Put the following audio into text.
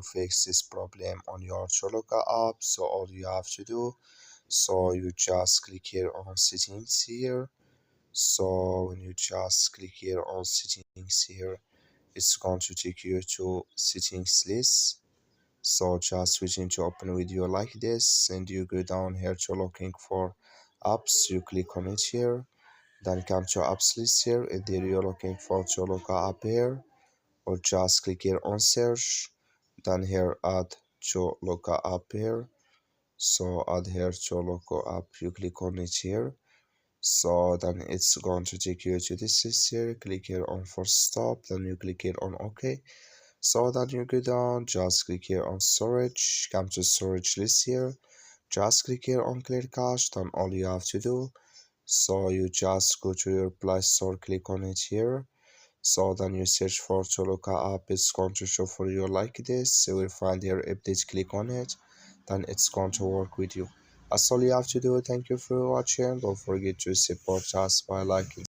fix this problem on your Toloka app. So all you have to do, so you just click here on settings here. So when you just click here on settings here, it's going to take you to settings list. So just switching to open video like this, and you go down here to looking for apps. You click on it here, then come to apps list here, and there you're looking for Toloka app here, or just click here on search, then here add Toloka app here. So add here Toloka app, you click on it here. So then it's going to take you to this list here. Click here on first stop, then you click here on OK. So then you go down, just click here on storage, come to storage list here, just click here on clear cache. Then all you have to do, so you just go to your Play Store, click on it here. So then you search for Toloka app, it's going to show for you like this. You will find here update, click on it, then it's going to work with you. That's all you have to do. Thank you for watching. Don't forget to support us by liking